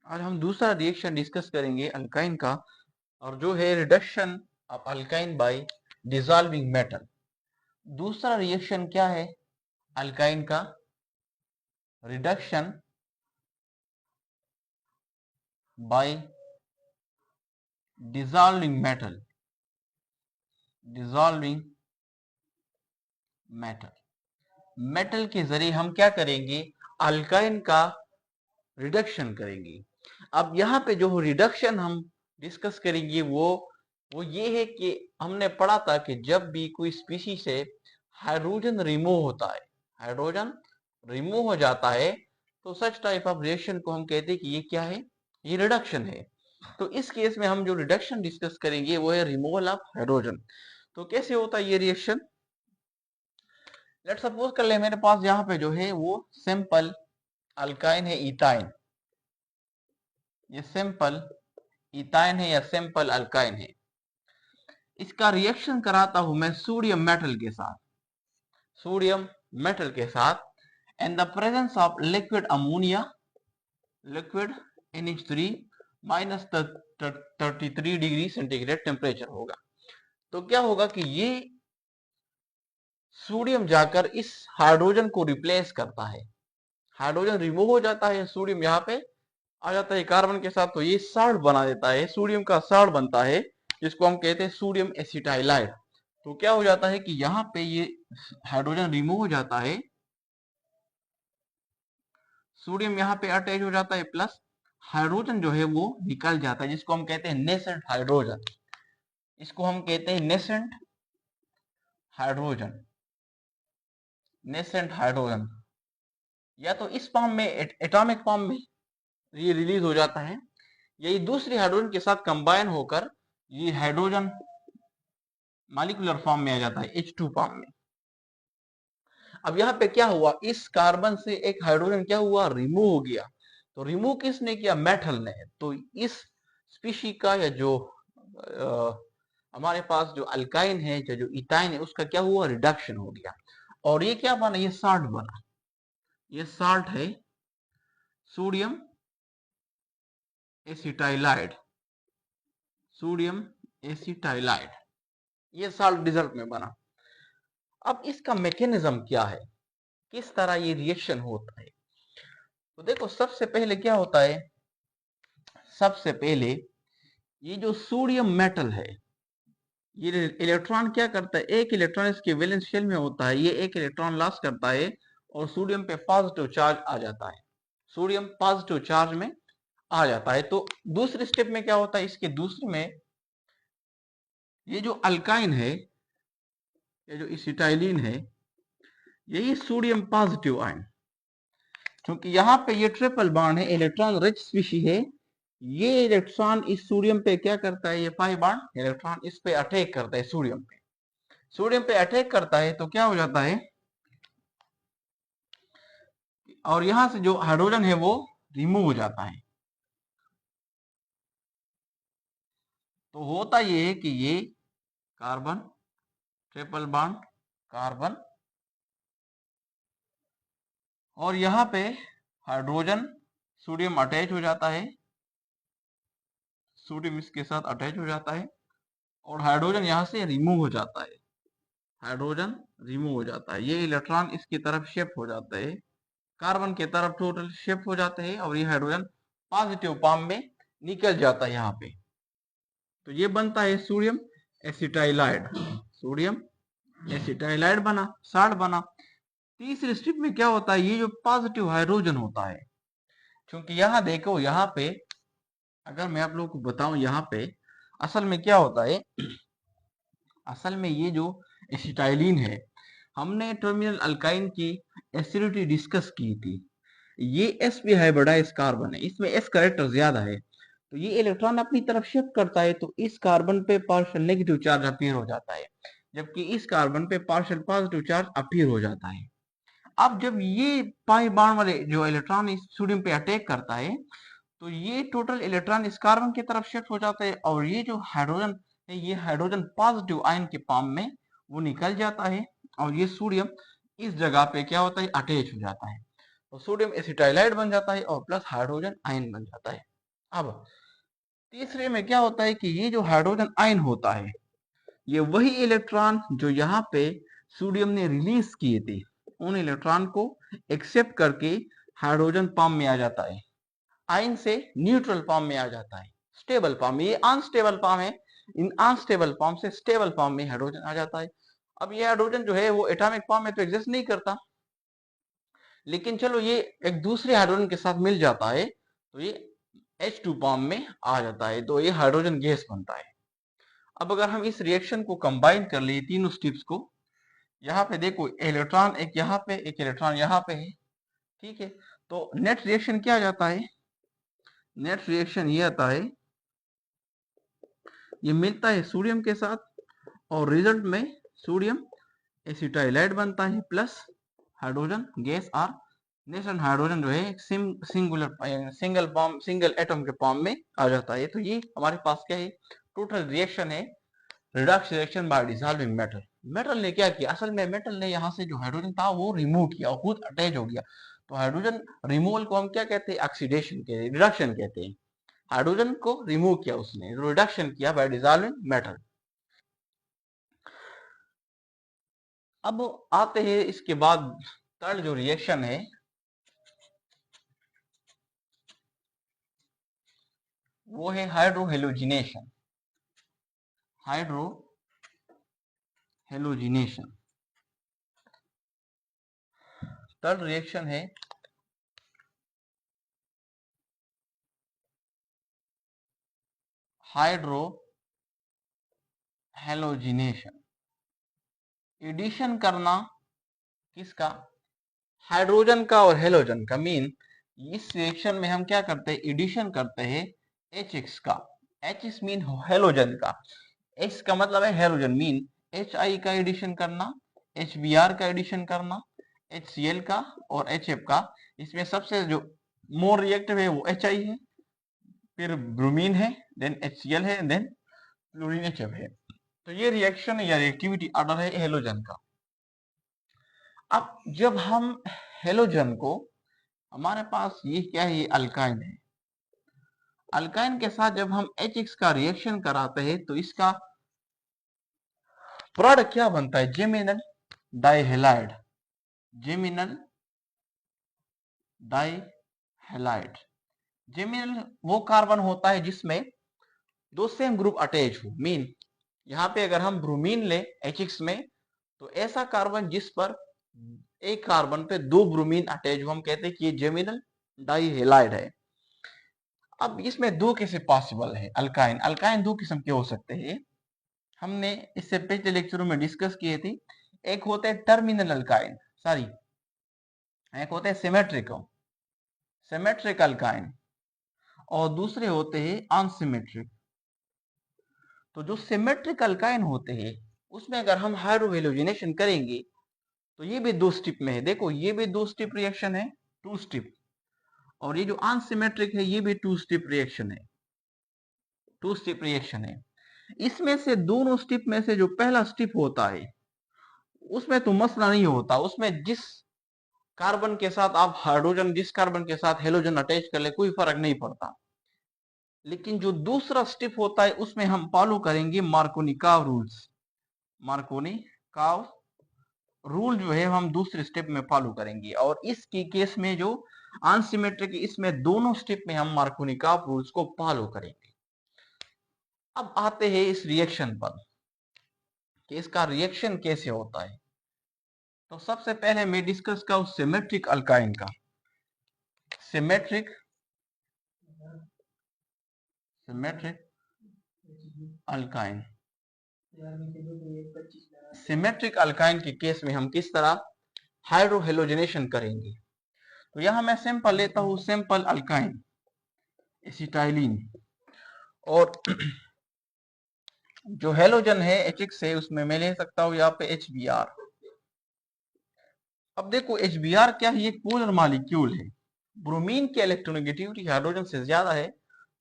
आज हम दूसरा रिएक्शन डिस्कस करेंगे अल्काइन का, और जो है reduction of alkyne bye dissolving metal. दूसरा रिएक्शन क्या है अल्काइन का? Reduction bye dissolving metal. Dissolving metal, metal के जरिए हम क्या करेंगे? अल्काइन का रिडक्शन करेंगे। अब यहाँ पे जो रिडक्शन हम डिस्कस करेंगे वो ये है कि हमने पढ़ा था कि जब भी कोई स्पीशीज से हाइड्रोजन रिमूव होता है, हाइड्रोजन रिमूव हो जाता है, तो सच टाइप ऑफ रिएक्शन को हम कहते हैं कि ये क्या है? ये रिडक्शन है। तो इस केस में हम जो रिडक्शन डिस्कस करेंगे वो है रिमूवल ऑफ हाइड्रोजन। तो कैसे होता है ये रिएक्शन? लेट सपोज कर ले मेरे पास यहाँ पे जो है वो सिंपल अल्काइन है, इथाइन। ये सिंपल इथाइन है या सिंपल अल्काइन है। इसका रिएक्शन कराता हूं मैं सोडियम मेटल के साथ, सोडियम मेटल के साथ, in the presence of liquid ammonia, liquid NH3 minus 33 degree centigrade temperature होगा। तो क्या होगा कि ये सोडियम जाकर इस हाइड्रोजन को रिप्लेस करता है, हाइड्रोजन रिमूव हो जाता है, सोडियम यहाँ पे आ जाता है कार्बन के साथ, तो ये साल्ट बना देता है, सोडियम का साल्ट बनता है, जिसको हम कहते हैं सोडियम एसिटाइलाइड। तो क्या हो जाता है कि यहाँ पे ये हाइड्रोजन रिमूव हो जाता है, सोडियम यहाँ पे अटैच हो जाता है, प्लस हाइड्रोजन जो है वो निकल जाता है, जिसको हम कहते हैं नेसेंट हाइड्रोजन। इसको हम कहते हैं नेसेंट हाइड्रोजन, नेसेंट हाइड्रोजन। या तो इस फॉर्म में, एटॉमिक फॉर्म में ये रिलीज हो जाता है, यही दूसरी हाइड्रोजन के साथ कंबाइन होकर ये हाइड्रोजन मॉलिक्यूलर फॉर्म में आ जाता है, H2 फॉर्म में। अब यहाँ पे क्या हुआ, इस कार्बन से एक हाइड्रोजन क्या हुआ? रिमूव हो गया। तो रिमूव किसने किया? मेटल ने। तो इस स्पीशी का या जो हमारे पास जो अल्काइन है, जो इथाइन है, उसका क्या हुआ? रिडक्शन हो गया। और ये क्या बना? ये साल्ट बना। ये साल्ट है सोडियम एसिटाइलाइड, सोडियम एसिटाइलाइड, ये साल्ट डिजर्ट में बना। अब इसका मैकेनिज्म क्या है, किस तरह ये रिएक्शन होता है? तो देखो, सबसे पहले क्या होता है, सबसे पहले ये जो सोडियम मेटल है, ये इलेक्ट्रॉन क्या करता है? एक इलेक्ट्रॉन इसके वैलेंस शेल में होता है, ये एक इलेक्ट्रॉन लॉस करता है और सोडियम पे पॉजिटिव चार्ज आ जाता है, सोडियम पॉजिटिव चार्ज में आ जाता है। तो दूसरे स्टेप में क्या होता है, इसके दूसरे में ये जो अल्काइन है, ये जो इसिटाइलिन है, यही सोडियम पॉजिटिव आयन, क्योंकि यहाँ पे ये ट्रिपल बॉन्ड है, इलेक्ट्रॉन रिच स्पीशी है, ये इलेक्ट्रॉन इस सोडियम पे क्या करता है? ये पाई बॉन्ड इलेक्ट्रॉन इस पे अटैक करता है, सोडियम पे, सोडियम पे अटैक करता है, तो क्या हो जाता है, और यहां से जो हाइड्रोजन है वो रिमूव हो जाता है। तो होता ये है कि ये कार्बन, ट्रिपल बॉन्ड कार्बन, और यहाँ पे हाइड्रोजन सोडियम अटैच हो जाता है, सोडियम इसके साथ अटैच हो जाता है, और हाइड्रोजन यहाँ से रिमूव हो जाता है, हाइड्रोजन रिमूव हो जाता है, ये इलेक्ट्रॉन इसकी तरफ शिफ्ट हो जाता है, कार्बन की तरफ टोटल शिफ्ट हो जाते हैं, और ये हाइड्रोजन पॉजिटिव फॉर्म में निकल जाता है यहाँ पे। तो ये बनता है सोडियम एसिटाइलाइड, सोडियम एसिटाइलाइड बना, साल्ट बना। तीसरे स्टेप में क्या होता है, ये जो पॉजिटिव हाइड्रोजन होता है, क्योंकि यहाँ देखो, यहाँ पे अगर मैं आप लोगों को बताऊं, यहाँ पे असल में क्या होता है, असल में ये जो एसिटाइलिन है, हमने टर्मिनल अल्काइन की एसिडिटी डिस्कस की थी, ये sp हाइब्रिडाइज्ड कार्बन है, इसमें s कैरेक्टर ज्यादा है, तो ये इलेक्ट्रॉन अपनी तरफ शिफ्ट करता है, तो इस कार्बन पे पार्शियल नेगेटिव चार्ज अपीयर हो जाता है, जबकि इस कार्बन पे पार्शियल पॉजिटिव चार्ज अपीयर हो जाता है। अब जब ये पाई बॉन्ड वाले जो इलेक्ट्रॉन इस सोडियम पे अटैक करता है, तो ये टोटल इलेक्ट्रॉन इस कार्बन की तरफ शिफ्ट हो जाता है, और ये जो हाइड्रोजन है, ये हाइड्रोजन पॉजिटिव आयन के फॉर्म में वो निकल जाता है, और ये सोडियम इस जगह पे क्या होता है? अटैच हो जाता है, तो सोडियम एसिटाइलाइड बन जाता है, और प्लस हाइड्रोजन आयन बन जाता है। अब तीसरे में क्या होता है कि ये जो हाइड्रोजन आयन होता है, ये वही इलेक्ट्रॉन जो यहाँ पे सोडियम ने रिलीज किए थे, उन इलेक्ट्रॉन को एक्सेप्ट करके हाइड्रोजन फॉर्म में आ जाता है, आयन से न्यूट्रल फॉर्म में आ जाता है, स्टेबल फॉर्म में। ये अनस्टेबल फॉर्म है, इन अनस्टेबल फॉर्म से स्टेबल फॉर्म में हाइड्रोजन आ जाता है। अब ये हाइड्रोजन जो है वो एटॉमिक फॉर्म में तो एग्जिस्ट नहीं करता, लेकिन चलो ये एक दूसरे हाइड्रोजन के साथ मिल जाता है तो ये H2 फॉर्म में आ जाता है, तो ये हाइड्रोजन गैस बनता है। अब अगर हम इस रिएक्शन को कंबाइन कर ले तीनों स्टेप्स को, यहाँ पे देखो इलेक्ट्रॉन एक यहाँ पे, एक इलेक्ट्रॉन यहाँ पे है, ठीक है, तो नेट रिएक्शन क्या आ जाता है, नेट रिएक्शन ये आता है, ये मिलता है सोडियम के साथ और रिजल्ट में सोडियम एसिटाइलाइड बनता है प्लस हाइड्रोजन गैस और नेशन हाइड्रोजन जो है सिंगल फॉर्म, सिंगल एटम के फॉर्म में आ जाता है। तो ये हमारे पास क्या है, टोटल रिएक्शन है, Redux reaction by dissolving metal. Metal ने क्या किया, असल में मेटल ने यहाँ से जो हाइड्रोजन था वो रिमूव किया और खुद अटैच हो गया। तो हाइड्रोजन रिमूवल को हम क्या कहते हैं, ऑक्सीडेशन कहते हैं, रिडक्शन कहते हैं। हाइड्रोजन को रिमूव किया उसने, रिडक्शन किया बाय डिसॉल्विंग मेटल। अब आते हैं इसके बाद थर्ड जो रिएक्शन है वो है हाइड्रोहेलोजिनेशन। हाइड्रोहेलोजिनेशन थर्ड रिएक्शन है हाइड्रोहेलोजिनेशन। एडिशन करना किसका, हाइड्रोजन का और हेलोजन का। मीन इस रिएक्शन में हम क्या करते हैं, एडिशन करते हैं HX का। H मीन हेलोजन का, X का मतलब है हेलोजन, मीन HI का एडिशन करना, HBr का एडिशन करना, HCl का और HF का। इसमें सबसे जो मोर रिएक्टिव है वो HI है, फिर ब्रोमीन है, देन HCl है, देन क्लोरीन HF है। तो ये रिएक्शन या रिएक्टिविटी ऑर्डर है हेलोजन का। अब जब हम हेलोजन को, हमारे पास ये क्या है, ये अल्काइन है, अल्काइन के साथ जब हम HX का रिएक्शन कराते हैं तो इसका प्रोडक्ट क्या बनता है, geminal dihalide. Geminal dihalide, geminal वो कार्बन होता है जिसमें दो सेम ग्रुप अटैच हो। मीन यहाँ पे अगर हम ब्रोमीन ले HX में, तो ऐसा कार्बन जिस पर एक कार्बन पे दो ब्रोमीन अटैच हो, हम कहते हैं कि ये जेमिनल डाइहेलाइड है। अब इसमें दो कैसे पॉसिबल है, अल्काइन, अल्काइन दो किस्म के हो सकते हैं, हमने इससे पिछले लेक्चरों में डिस्कस किए थे। एक होते हैं टर्मिनल अल्काइन, सॉरी, एक होते हैं सिमेट्रिक अल्काइन और दूसरे होते हैं अनसिमेट्रिक। तो जो सिमेट्रिक अल्काइन होते हैं उसमें अगर हम हाइड्रोहेलोजिनेशन करेंगे तो ये भी दो स्टेप में है, देखो ये भी दो स्टेप रिएक्शन है, टू स्टेप, और ये जो अनसिमेट्रिक है ये भी टू स्टेप रिएक्शन है, टू स्टेप रिएक्शन है। इसमें से दोनों स्टेप में से जो पहला स्टेप होता है उसमें तो मसला नहीं होता, उसमें जिस कार्बन के साथ आप हाइड्रोजन, जिस कार्बन के साथ हेलोजन अटैच कर ले कोई फर्क नहीं पड़ता। लेकिन जो दूसरा स्टेप होता है उसमें हम फॉलो करेंगे मार्कोनी-काव रूल्स। मार्कोनी-काव रूल जो है हम दूसरे स्टेप में फॉलो करेंगे, और इसकी केस में जो अनसिमेट्रिक, इसमें दोनों स्टेप में हम मार्कोनी-काव रूल्स को फॉलो करेंगे। अब आते हैं इस रिएक्शन पर कि इसका रिएक्शन कैसे होता है। तो सबसे पहले मैं डिस्कस करूं सिमेट्रिक अल्काइन का। सिमेट्रिक अल्काइन, सिमेट्रिक अल्काइन के केस में हम किस तरह हाइड्रोहेलोजिनेशन करेंगे। तो यहां मैं सिंपल लेता हूं, सिंपल अल्काइन एसिटाइलिन, और जो हेलोजन है HX है उसमें मैं ले सकता हूं यहाँ पे HBr। अब देखो HBr क्या है, ये पोलर मॉलिक्यूल है, ब्रोमीन की इलेक्ट्रोनेगेटिविटी हाइड्रोजन से ज्यादा है,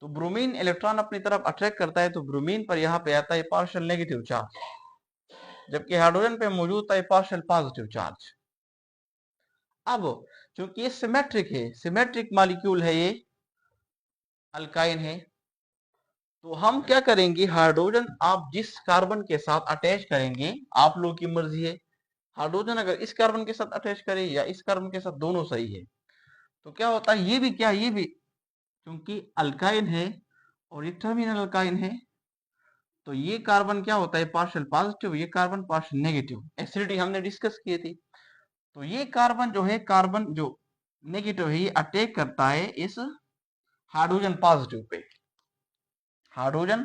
तो ब्रोमीन इलेक्ट्रॉन अपनी तरफ अट्रैक्ट करता है, तो ब्रोमीन पर यहाँ पे आता है पार्शियल नेगेटिव चार्ज, जबकि हाइड्रोजन पे मौजूद है पार्शियल पॉजिटिव चार्ज। अब चूंकि ये सिमेट्रिक है, सिमेट्रिक मॉलिक्यूल है ये अल्काइन है, तो हम क्या करेंगे, हाइड्रोजन आप जिस कार्बन के साथ अटैच करेंगे, आप लोग की मर्जी है। हाइड्रोजन अगर इस कार्बन के साथ अटैच करे या इस कार्बन के साथ, दोनों सही है। तो क्या होता है, ये भी क्या, ये भी क्योंकि अल्काइन है और ये टर्मिनल अल्काइन है, तो ये कार्बन क्या होता है, पार्शियल पॉजिटिव, ये कार्बन पार्शियल नेगेटिव। एसिडिटी हमने डिस्कस की थी। तो ये कार्बन जो है, कार्बन जो नेगेटिव है, ये अटैक करता है इस hydrogen positive pay, hydrogen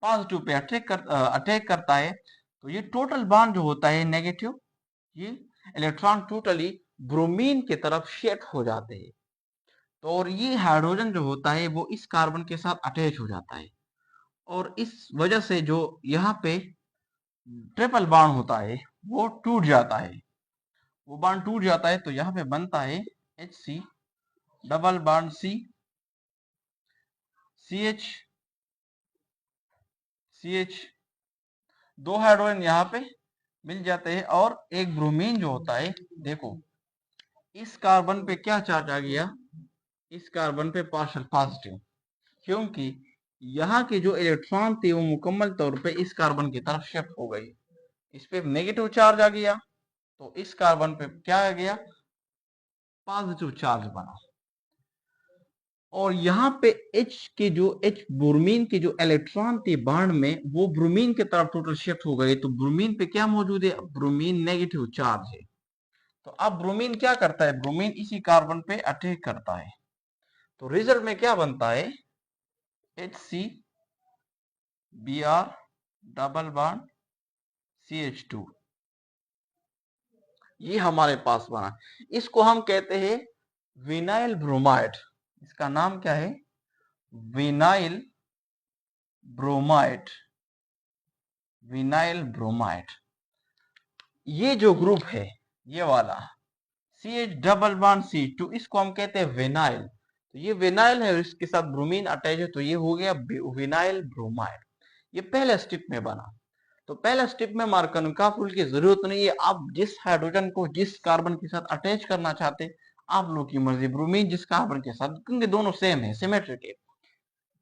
positive pay attack करता है। तो ये टोटल बॉन्ड जो होता है नेगेटिव, ये इलेक्ट्रॉन टोटली ब्रोमीन की तरफ शिफ्ट हो जाते हैं। तो और ये हाइड्रोजन जो होता है वो इस कार्बन के साथ अटैच हो जाता है, और इस वजह से जो यहाँ पे ट्रिपल बॉन्ड होता है वो टूट जाता है, वो बॉन्ड टूट जाता है। तो यहाँ पे बनता है HC डबल बॉन्ड CH, दो हाइड्रोजन यहाँ पे मिल जाते हैं, और एक ब्रोमीन जो होता है, देखो इस कार्बन पे क्या चार्ज आ गया, इस कार्बन पे पार्शियल पॉजिटिव, क्योंकि यहाँ के जो इलेक्ट्रॉन थे वो मुकम्मल तौर पे इस कार्बन की तरफ शिफ्ट हो गई, इस पे नेगेटिव चार्ज आ गया, तो इस कार्बन पे क्या आ गया, पॉजिटिव चार्ज बना। और यहाँ पे H ब्रोमीन के जो इलेक्ट्रॉन थे बाण में, वो ब्रोमीन की तरफ टोटल शिफ्ट हो गए। तो ब्रोमीन पे क्या मौजूद है, ब्रोमीन नेगेटिव चार्ज है। तो अब ब्रोमीन क्या करता है, ब्रोमीन इसी कार्बन पे अटैक करता है। तो रिजल्ट में क्या बनता है, HCBr डबल बॉन्ड CH2, ये हमारे पास बना। इसको हम कहते हैं विनाइल ब्रोमाइड। इसका नाम क्या है, विनाइल ब्रोमाइड, विनाइल ब्रोमाइड। ये जो ग्रुप है, ये वाला CH डबल बॉन्ड C2, इसको हम कहते हैं विनाइल। तो ये विनाइल है, इसके साथ ब्रोमीन अटैच है, तो ये हो गया विनाइल ब्रोमाइड। ये पहले स्टेप में बना। तो पहला स्टेप में मार्कनुका रूल की जरूरत नहीं है, आप जिस हाइड्रोजन को जिस कार्बन के साथ अटैच करना चाहते, आप लोग की मर्जी, ब्रोमीन जिस कार्बन के साथ, क्योंकि दोनों सेम है, सिमेट्रिक है।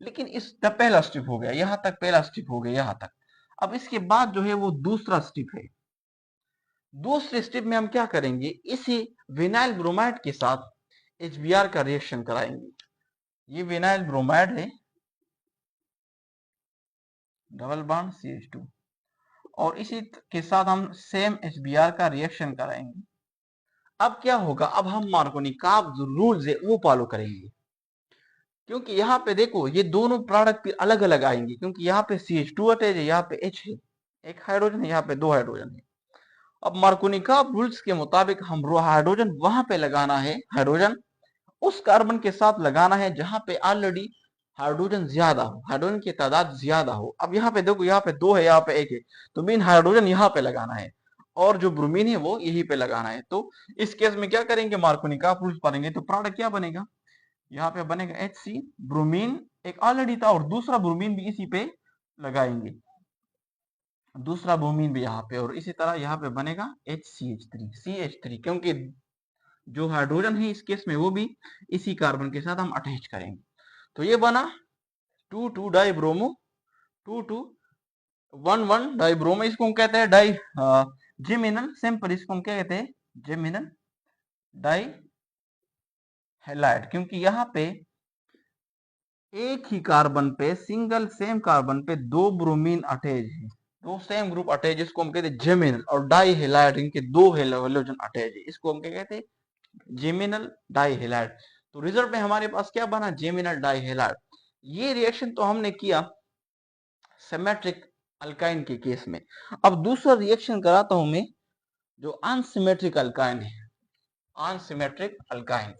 लेकिन इस पहला स्टेप हो गया, यहां तक पहला स्टेप हो गया, यहां तक। अब इसके बाद जो है वो दूसरा स्टेप है। दूसरे स्टेप में हम क्या करेंगे, इसी विनाइल ब्रोमाइड के साथ HBr का रिएक्शन कराएंगे। ये विनाइल ब्रोमाइड है, डबल बॉन्ड CH2, और इसी के साथ हम सेम HBr का रिएक्शन कराएंगे। अब क्या होगा, अब हम मार्कोनिकॉव जो रूल्स है वो फॉलो करेंगे, क्योंकि यहाँ पे देखो ये दोनों प्रोडक्ट अलग अलग आएंगे, क्योंकि यहाँ पे CH2 अटैच है, यहाँ पे H है, एक हाइड्रोजन है, यहाँ पे दो हाइड्रोजन है। अब मार्कोनिकॉव रूल्स के मुताबिक हम हाइड्रोजन वहां पे लगाना है, हाइड्रोजन उस कार्बन के साथ लगाना है जहां पे ऑलरेडी हाइड्रोजन ज्यादा हो, हाइड्रोजन की तादाद ज्यादा हो। अब यहाँ पे देखो, यहाँ पे दो है, यहाँ पे एक है, तो मेन हाइड्रोजन यहाँ पे लगाना है, और जो ब्रोमीन है वो यहीं पे लगाना है। तो इस केस में क्या करेंगे, मार्कोनिकॉव रूल्स पढ़ेंगे, तो प्रोडक्ट क्या बनेगा, यहाँ पे बनेगा HC, ब्रोमीन एक ऑलरेडी था, और दूसरा ब्रोमीन भी इसी पे लगाएंगे, दूसरा ब्रोमीन भी यहाँ पे, और इसी तरह यहाँ पे बनेगा CH3, क्योंकि जो हाइड्रोजन है इस केस में वो भी इसी कार्बन के साथ हम अटैच करेंगे। तो ये बना 2,2 डाइब्रोमो, 2,2 1,1 डाइब्रोमो, इसको हम कहते हैं डाई जेमिनल, सिंपल इसको हम क्या कहते हैं, जेमिनल डाई हैलाइड, क्योंकि यहाँ पे एक ही कार्बन पे, सिंगल सेम कार्बन पे दो ब्रोमीन अटैच है, दो सेम ग्रुप अटैच, इसको हम कहते हैं जेमिनल, और डाई हैलाइड, इनके दो हेलोजन अटैच है, इसको हम क्या कहते हैं, जेमिनल डाइहेलाइड। तो रिजल्ट में हमारे पास क्या बना, जेमिनल डाइहेलाइड। ये रिएक्शन तो हमने किया सिमेट्रिक अल्काइन के केस में। अब दूसरा रिएक्शन कराता हूं मैं, जो अनसिमेट्रिक अल्काइन है, unsymmetric alkyne.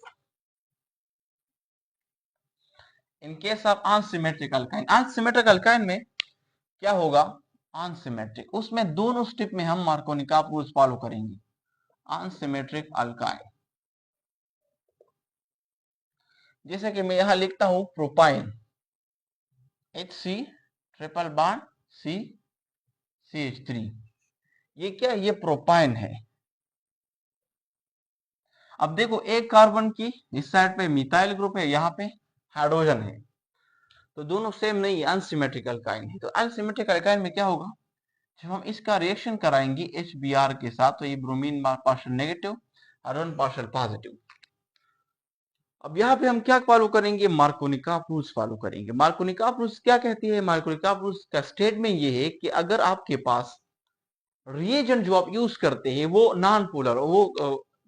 In case of unsymmetric alkyne, unsymmetric alkyne में क्या होगा, अनसिमेट्रिक, उसमें दोनों स्टेप में हम मार्कोनिकॉव रूल्स फॉलो करेंगे। अनसिमेट्रिक अल्काइन, जैसे कि मैं यहां लिखता हूं propyne, HC triple bond CH3, ये क्या, ये प्रोपाइन है। अब देखो एक कार्बन की इस साइड पे मिथाइल ग्रुप है, यहाँ पे हाइड्रोजन है, तो दोनों सेम नहीं है, अनसिमेट्रिक अल्काइन है। तो अनसिमेट्रिक अल्काइन में क्या होगा, जब हम इसका रिएक्शन कराएंगे HBr के साथ, तो ये bromine partial negative, iron partial positive. अब यहाँ पे हम क्या फॉलो करेंगे, मार्कोनिका रूल्स फॉलो करेंगे। मार्कोनिका रूल्स क्या कहती है, मार्कोनिका रूल्स का स्टेटमेंट ये है कि अगर आपके पास रिएजेंट जो आप यूज करते हैं वो नॉन पोलर, वो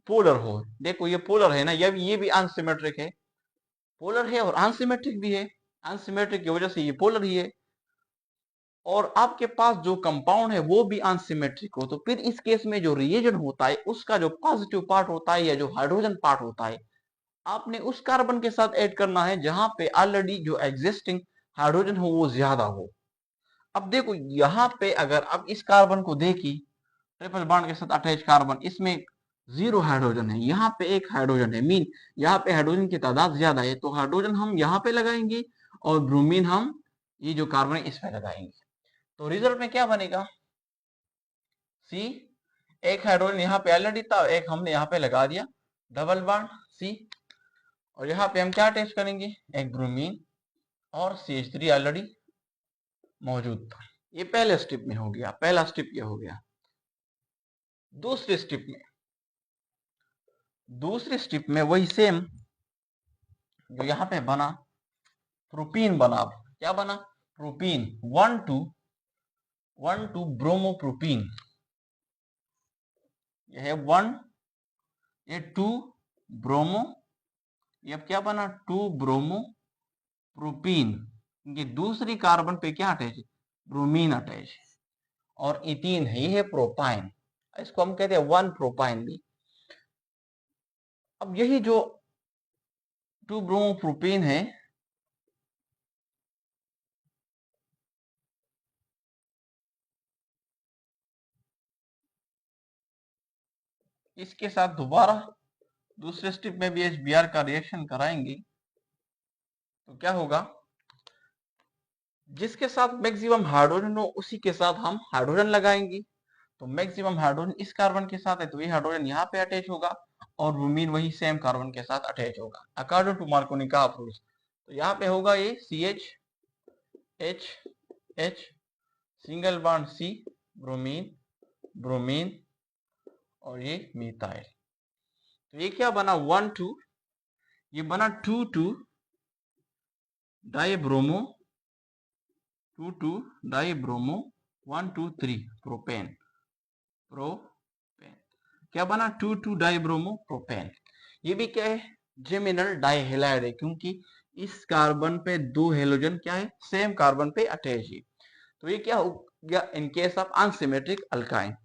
पोलर हो, देखो ये पोलर है ना, ये भी अनसिमेट्रिक है, पोलर है और अनसिमेट्रिक भी है, अनसिमेट्रिक की वजह से ये पोलर ही है, और आपके पास जो कंपाउंड है वो भी अनसिमेट्रिक हो, तो फिर इस केस में जो रिएजेंट होता है उसका जो पॉजिटिव पार्ट होता है या जो हाइड्रोजन पार्ट होता है, आपने उस कार्बन के साथ ऐड करना है जहां पे ऑलरेडी जो एग्जिस्टिंग हाइड्रोजन हो वो ज्यादा हो। अब देखो यहाँ पे अगर अब इस कार्बन को देखी, ट्रिपल बॉन्ड के साथ अटैच कार्बन, इसमें 0 हाइड्रोजन है, यहाँ पे 1 हाइड्रोजन है, मीन यहाँ पे हाइड्रोजन की तादाद ज्यादा है, तो हाइड्रोजन हम यहाँ पे लगाएंगे और ब्रोमीन हम ये जो कार्बन है इस पे लगाएंगे। तो रिजल्ट में क्या बनेगा, सी, 1 हाइड्रोजन यहाँ पे ऑलरेडी था, 1 हमने यहाँ पे लगा दिया, डबल बॉन्ड सी, और यहाँ पे हम क्या अटैच करेंगे, एक ब्रोमीन, और CH3 ऑलरेडी मौजूद था। ये पहले स्टेप में हो गया, पहला स्टेप ये हो गया। दूसरे स्टेप में, दूसरे स्टेप में वही सेम जो यहाँ पे बना, प्रोपीन बना, क्या बना, प्रोपीन, 1,2 ब्रोमोप्रोपीन, यह है 1, ये 2 ब्रोमो, ये अब क्या बना, 2 ब्रोमो प्रोपीन, ये दूसरी कार्बन पे क्या अटैच है, ब्रोमीन अटैच है, और इथीन है, ये है प्रोपाइन, इसको हम कहते हैं 1 प्रोपाइन भी। अब यही जो 2 ब्रोमो प्रोपीन है, इसके साथ दोबारा दूसरे स्टेप में भी HBr का रिएक्शन कराएंगे, तो क्या होगा, जिसके साथ मैक्सिमम हाइड्रोजन हो उसी के साथ हम हाइड्रोजन लगाएंगे, तो मैक्सिमम हाइड्रोजन इस कार्बन के साथ है, तो ये हाइड्रोजन यहाँ पे अटैच होगा और ब्रोमीन वही सेम कार्बन के साथ अटैच होगा अकॉर्डिंग टू मार्कोनिका रूल्स। तो यहाँ पे होगा ये CH single bond C, bromine bromine, और ये मिथाइल, तो ये क्या बना, 1,2, ये बना 2,2 डाइब्रोमो, 2,2 डाइब्रोमो, 1,2,3 प्रोपेन, प्रोपेन, क्या बना, 2,2 डाइब्रोमो प्रोपेन। ये भी क्या है, जेमिनल डाइहेलाइड है, क्योंकि इस कार्बन पे 2 हेलोजन क्या है, सेम कार्बन पे अटैच है। तो ये क्या हो गया in case of unsymmetric alkyne.